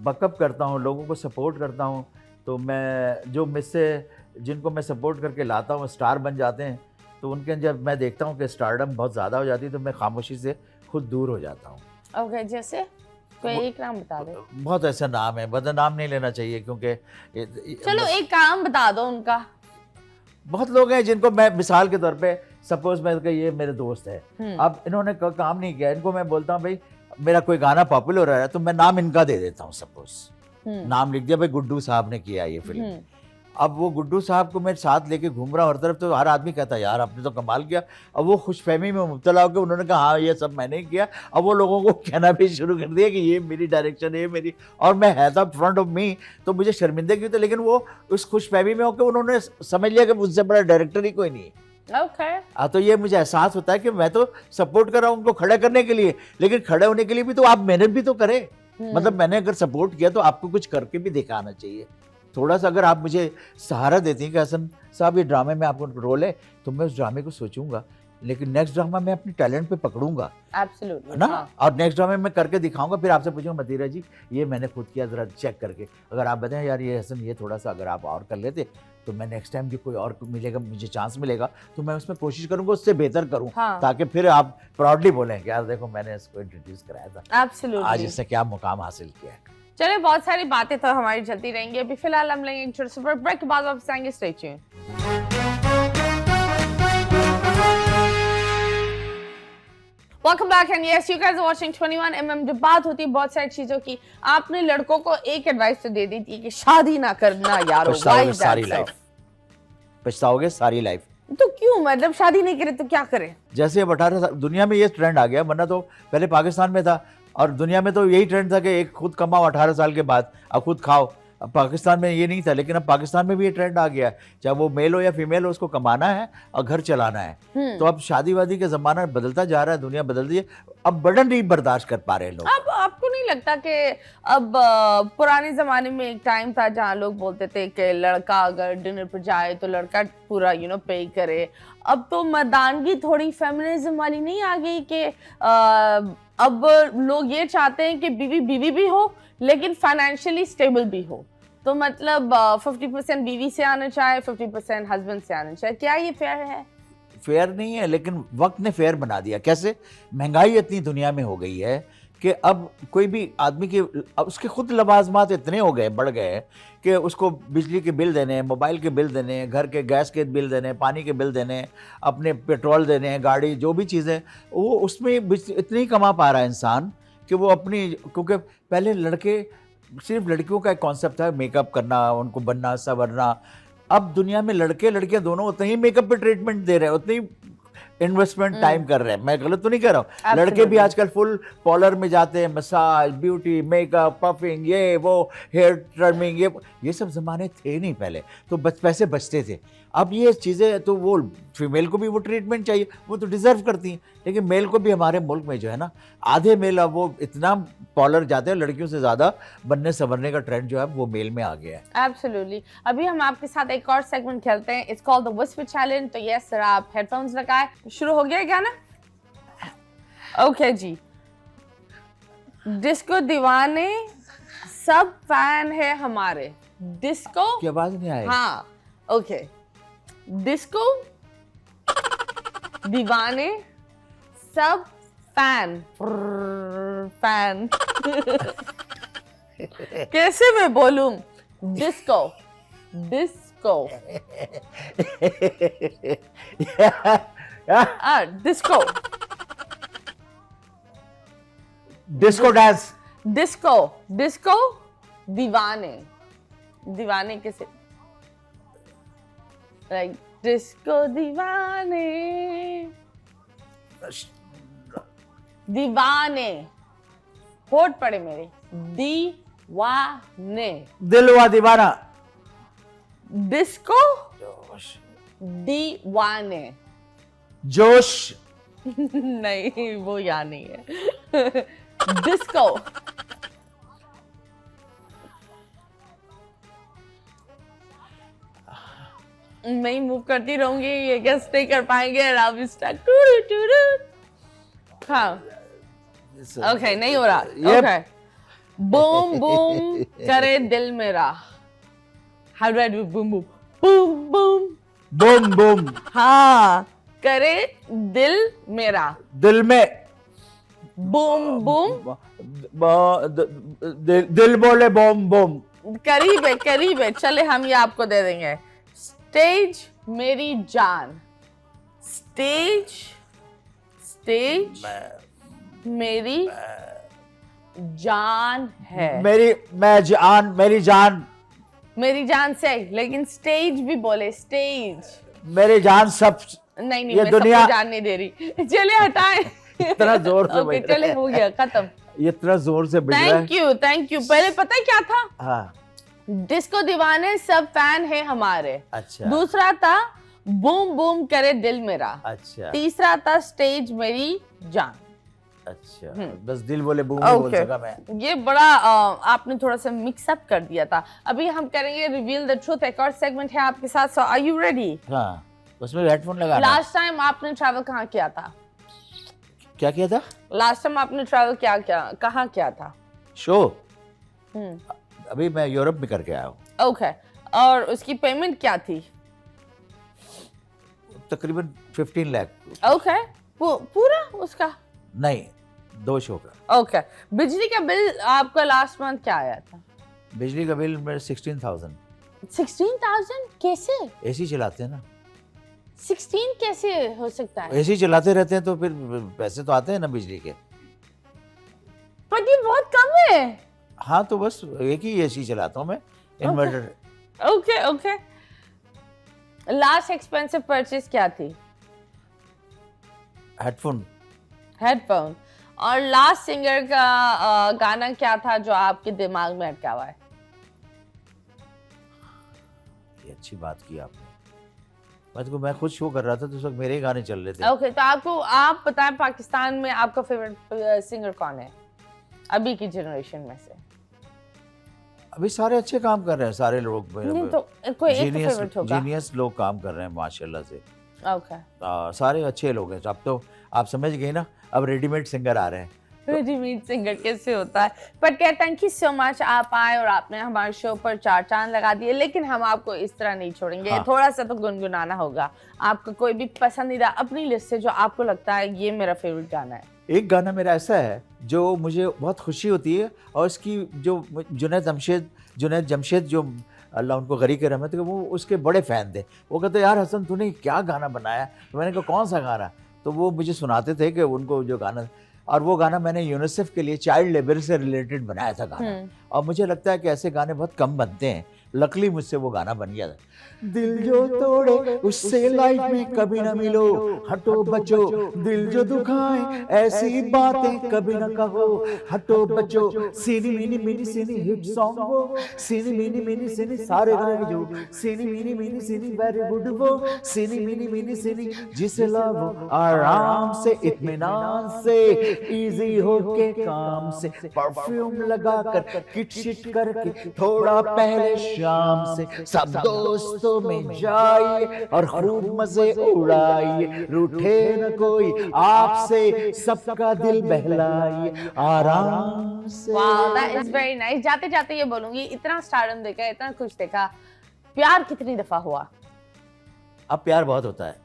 बकअप करता हूँ, लोगों को सपोर्ट करता हूँ। तो मैं जो मुझसे जिनको मैं सपोर्ट करके लाता हूँ स्टार बन जाते हैं, तो उनके जब मैं देखता हूँ कि स्टारडम बहुत ज़्यादा हो जाती है तो मैं खामोशी से खुद दूर हो जाता हूँ। ओके, जैसे कोई एक नाम बता दे। बहुत ऐसा नाम है, मतलब नाम नहीं लेना चाहिए क्योंकि चलो एक काम बता दो उनका। बहुत लोग हैं जिनको मैं मिसाल के तौर पे सपोज मैं ये मेरे दोस्त है, अब इन्होंने काम नहीं किया, इनको मैं बोलता हूँ भाई मेरा कोई गाना पॉपुलर हो रहा है तो मैं नाम इनका दे देता हूँ। सपोज नाम लिख दिया भाई गुड्डू साहब ने किया ये फिल्म। अब वो गुड्डू साहब को मैं साथ लेके घूम रहा हूँ हर तरफ, तो हर आदमी कहता है यार आपने तो कमाल किया। अब वो खुशफहमी में मुब्तला होकर उन्होंने कहा हाँ ये सब मैंने किया। अब वो लोगों को कहना भी शुरू कर दिया कि ये मेरी डायरेक्शन है, मेरी, और मैं है था फ्रंट ऑफ मी, तो मुझे शर्मिंदगी थी, लेकिन वो उस खुशफहमी में होकर उन्होंने समझ लिया कि मुझसे बड़ा डायरेक्टर ही कोई नहीं है। ओके। तो ये मुझे एहसास होता है कि मैं तो सपोर्ट कर रहा हूँ उनको खड़ा करने के लिए, लेकिन खड़े होने के लिए भी तो आप मेहनत भी तो करें। मतलब मैंने अगर सपोर्ट किया तो आपको कुछ करके भी दिखाना चाहिए। थोड़ा सा अगर आप मुझे सहारा देती हैं कि हसन साहब ये ड्रामे में आपको रोल है, तो मैं उस ड्रामे को सोचूंगा, लेकिन नेक्स्ट ड्रामा मैं अपने टैलेंट पे पकड़ूंगा। एब्सोल्युटली ना, और नेक्स्ट ड्रामे में करके दिखाऊंगा, फिर आपसे पूछूंगा मतीरा जी ये मैंने खुद किया, जरा चेक करके अगर आप बताएं यार ये हसन ये थोड़ा सा अगर आप और कर लेते तो मैं नेक्स्ट टाइम भी कोई और मिलेगा, मुझे चांस मिलेगा तो मैं उसमें कोशिश करूंगा उससे बेहतर करूं। ताकि फिर आप प्राउडली बोलें कि यार देखो मैंने इसको इंट्रोड्यूस कराया था, एब्सोल्युटली आज इसने क्या मुकाम हासिल किया है। चलिए, बहुत सारी बातें तो हमारी चलती रहेंगी। अभी फिलहाल हम लेंगे एक छोटे से ब्रेक के बाद वापस आएंगे। Stay tuned. Welcome back and yes you guys are watching 21mm। जब बात होती है बहुत सारी चीजों की, आपने लड़कों को एक एडवाइस तो दे दी थी कि शादी ना करना यारो, पछताओगे सारी लाइफ, पछताओगे सारी लाइफ। तो क्यों, मतलब शादी नहीं करे तो क्या करें? जैसे अब 18 साल दुनिया में ये ट्रेंड आ गया, वरना तो पहले पाकिस्तान में था और दुनिया में तो यही ट्रेंड था कि एक खुद कमाओ 18 साल के बाद, अब खुद खाओ। अब पाकिस्तान में ये नहीं था, लेकिन अब पाकिस्तान में भी ये ट्रेंड आ गया है, चाहे वो मेल हो या फीमेल हो, उसको कमाना है और घर चलाना है। तो अब शादी वादी का जमाना बदलता जा रहा है, दुनिया बदल रही है, अब बर्डन नहीं बर्दाश्त कर पा रहे लोग। अब आपको नहीं लगता कि अब पुराने जमाने में एक टाइम था जहाँ लोग बोलते थे कि लड़का अगर डिनर पर जाए तो लड़का पूरा पे करे। अब तो मर्दानगी थोड़ी फेमिनिज्म वाली नहीं आ गई कि अब लोग ये चाहते हैं कि बीवी बीवी भी हो लेकिन फाइनेंशियली स्टेबल भी हो। तो मतलब 50% बीवी से आना चाहे, 50% हस्बैंड से आना चाहे। क्या ये फेयर है? फेयर नहीं है, लेकिन वक्त ने फेयर बना दिया। कैसे? महंगाई इतनी दुनिया में हो गई है कि अब कोई भी आदमी के अब उसके खुद लवाजमात इतने हो गए, बढ़ गए कि उसको बिजली के बिल देने हैं, मोबाइल के बिल देने हैं, घर के गैस के बिल देने हैं, पानी के बिल देने हैं, अपने पेट्रोल देने हैं, गाड़ी जो भी चीज़ें, वो उसमें इतनी ही कमा पा रहा है इंसान कि वो अपनी, क्योंकि पहले लड़के सिर्फ लड़कियों का एक कॉन्सेप्ट था मेकअप करना, उनको बनना संवरना। अब दुनिया में लड़के लड़कियां दोनों उतने ही मेकअप पे ट्रीटमेंट दे रहे हैं, उतनी इन्वेस्टमेंट टाइम कर रहे हैं। मैं गलत तो नहीं कह रहा हूँ, लड़के भी आजकल फुल पार्लर में जाते हैं, मसाज, ब्यूटी, मेकअप, पफिंग, ये वो, हेयर ट्रिमिंग, ये सब जमाने थे नहीं पहले, तो पैसे बचते थे। अब ये चीज़ें तो वो फीमेल को भी वो ट्रीटमेंट चाहिए, वो तो डिजर्व करती हैं, लेकिन मेल को भी हमारे मुल्क में जो है ना, आधे मेल अब वो इतना पार्लर जाते हैं, लड़कियों से ज़्यादा बनने संवरने का ट्रेंड जो है वो मेल में आ गया है। एब्सोल्युटली। अभी हम आपके साथ एक और सेगमेंट खेलते हैं, it's called the whisper challenge. तो यस सर, आप हेडफोन्स लगाए, शुरू हो गया गाना? ओके जी। डिस्को दीवाने सब फैन है हमारे। डिस्को की आवाज नहीं आई? हाँ, ओके। डिस्को दीवाने सब फैन फैन कैसे मैं बोलूं? Disco disco disco disco dance, disco disco दीवाने दीवाने कैसे, लाइक डिस्को दीवाने दीवाने, होठ पड़े मेरे, दीवाने, दिल हुआ दीवाना, डिस्को, जोश, दीवाने, जोश, नहीं वो यहाँ नहीं है, डिस्को, मैं ही मूव करती रहूंगी, ये गेस नहीं कर पाएंगे। अब स्टार्ट, हाँ, ओके, नहीं हो रहा, ओके, बूम बूम करे दिल मेरा, how do I do boom boom, boom boom, boom boom, हाँ, करे दिल मेरा, दिल में, बूम बूम, दिल बोले बूम बूम, करीब है, चले हम ये आपको दे देंगे। स्टेज मेरी जान, स्टेज मेरी जान है, मेरी जान से, लेकिन स्टेज भी बोले, स्टेज, मेरी जान सब, नहीं ये मैं दुनिया सबको जान नहीं दे रही, चलिए हटाएं। इतना जोर से ओके, बज रहा चले, है। हो गया, खत्म। इतना जोर से बज रहा है। Thank you. पहले पता है क्या था? हाँ, डिस्को दीवाने सब फैन है हमारे। अच्छा, दूसरा था बूम बूम करे दिल मेरा। अच्छा, तीसरा था स्टेज मेरी जान। अच्छा, बस दिल बोले बूम नहीं बोल Okay. सका मैं। ये बड़ा आपने थोड़ा सा मिक्स अप कर दिया था। अभी हम करेंगे रिवील द ट्रूथ, एक और सेगमेंट है आपके साथ। सो आर यू रेडी? हाँ, उसमें हेडफोन लगाना। लास्ट टाइम आपने ट्रैवल कहाँ किया था? क्या किया था? लास्ट टाइम आपने ट्रैवल कहाँ किया था? शो अभी मैं यूरोप में करके आया हूँ। ओके, और उसकी पेमेंट क्या थी? तकरीबन 15 लाख। ओके, पूरा उसका? नहीं, 2 शो का। ओके, बिजली का बिल आपका लास्ट मंथ क्या आया था? बिजली का बिल मेरे 16,000। 16,000 कैसे? एसी चलाते हैं ना। 16 कैसे हो सकता है? एसी चलाते रहते हैं तो फिर पैसे तो आते हैं ना बिजली के। पर ये बहुत कम है। हाँ, तो बस एक ही एसी चलाता हूँ मैं, inverter. Okay. Last expensive purchase क्या थी? हेडफोन। और लास्ट सिंगर का गाना क्या था जो आपके दिमाग में अटका हुआ है? ये अच्छी बात की आपने। मैं खुद शो कर रहा था तो उस वक्त मेरे ही गाने चल रहे थे। ओके, तो आप बताएं पाकिस्तान में आपका फेवरेट सिंगर कौन है अभी की जनरेशन में से? अभी सारे अच्छे काम कर रहे हैं, सारे लोग। नहीं तो कोई एक फेवरेट होगा। जीनियस लोग काम कर रहे हैं माशाल्लाह से। ओके, सारे अच्छे लोग हैं। अब तो आप समझ गए ना, अब रेडीमेड सिंगर आ रहे हैं। रेडीमेड सिंगर कैसे होता है? बट क्या, थैंक यू सो मच, आप आए और आपने हमारे शो पर 4 चांद लगा दिए। लेकिन हम आपको इस तरह नहीं छोड़ेंगे। हाँ। थोड़ा सा तो गुनगुनाना होगा। आपका कोई भी पसंदीदा अपनी लिस्ट से जो आपको लगता है ये मेरा फेवरेट गाना है। एक गाना मेरा ऐसा है जो मुझे बहुत खुशी होती है, और इसकी जो जुनैद जमशेद जो अल्लाह उनको गनी करे रहमत, वो उसके बड़े फ़ैन थे। वो कहते यार हसन तूने क्या गाना बनाया? तो मैंने कहा कौन सा गाना? तो वो मुझे सुनाते थे कि उनको जो गाना, और वो गाना मैंने यूनिसेफ के लिए चाइल्ड लेबर से रिलेटेड बनाया था गाना। और मुझे लगता है कि ऐसे गाने बहुत कम बनते हैं। लकली मुझसे वो गाना बन गया था। दिल जो तोड़े उससे लाइफ में कभी ना मिलो, हटो बचो, दिल जो दुखाए ऐसी बातें कभी ना कहो, हटो बचो। सीनी मीनी मीनी सीनी हिट सॉन्ग वो, सीनी मीनी मीनी सीनी सारे गाए जो, सीनी मीनी मीनी सीनी वेरी गुड वो, सीनी मीनी मीनी सीनी जिसे लाओ आराम से, इत्मीनान से, इजी होके काम से, परफ्यूम लगाकर किट शिट करके थोड़ा पहले शाम से, सब दोस्तों में जाइए और खूब मजे उड़ाइए, रूठे न कोई आपसे, सबका दिल बहलाइए आराम से। Wow, that is very nice. जाते जाते ये बोलूंगी, इतना स्टारडम देखा, इतना कुछ देखा, प्यार कितनी दफा हुआ? अब प्यार बहुत होता है।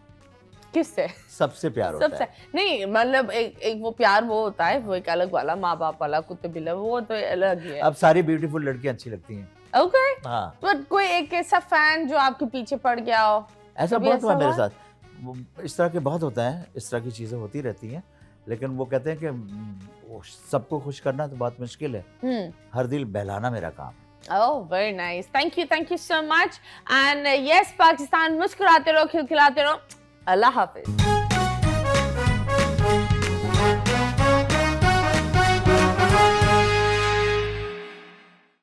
किससे? सबसे प्यार होता सबसे है। नहीं, मतलब एक वो प्यार वो होता है, वो एक अलग वाला, माँ बाप वाला, कुत्ते बिल्ले, वो तो अलग ही है। अब सारी ब्यूटीफुल लड़कियां अच्छी लगती हैं। ओके, हाँ, बट कोई एक ऐसा फैन जो आपके पीछे पड़ गया हो? ऐसा कभी बहुत ऐसा हुआ मेरे हुआ? साथ। इस तरह के बहुत होता है, इस तरह की चीजें होती रहती हैं। लेकिन वो कहते हैं कि वो सबको खुश करना तो बहुत मुश्किल है, हर दिल बहलाना मेरा काम है। Oh, very nice. Thank you so much. And yes, Pakistan, मुस्कुराते रहो, खिलखिलाते रहो। अल्लाह हाफिज।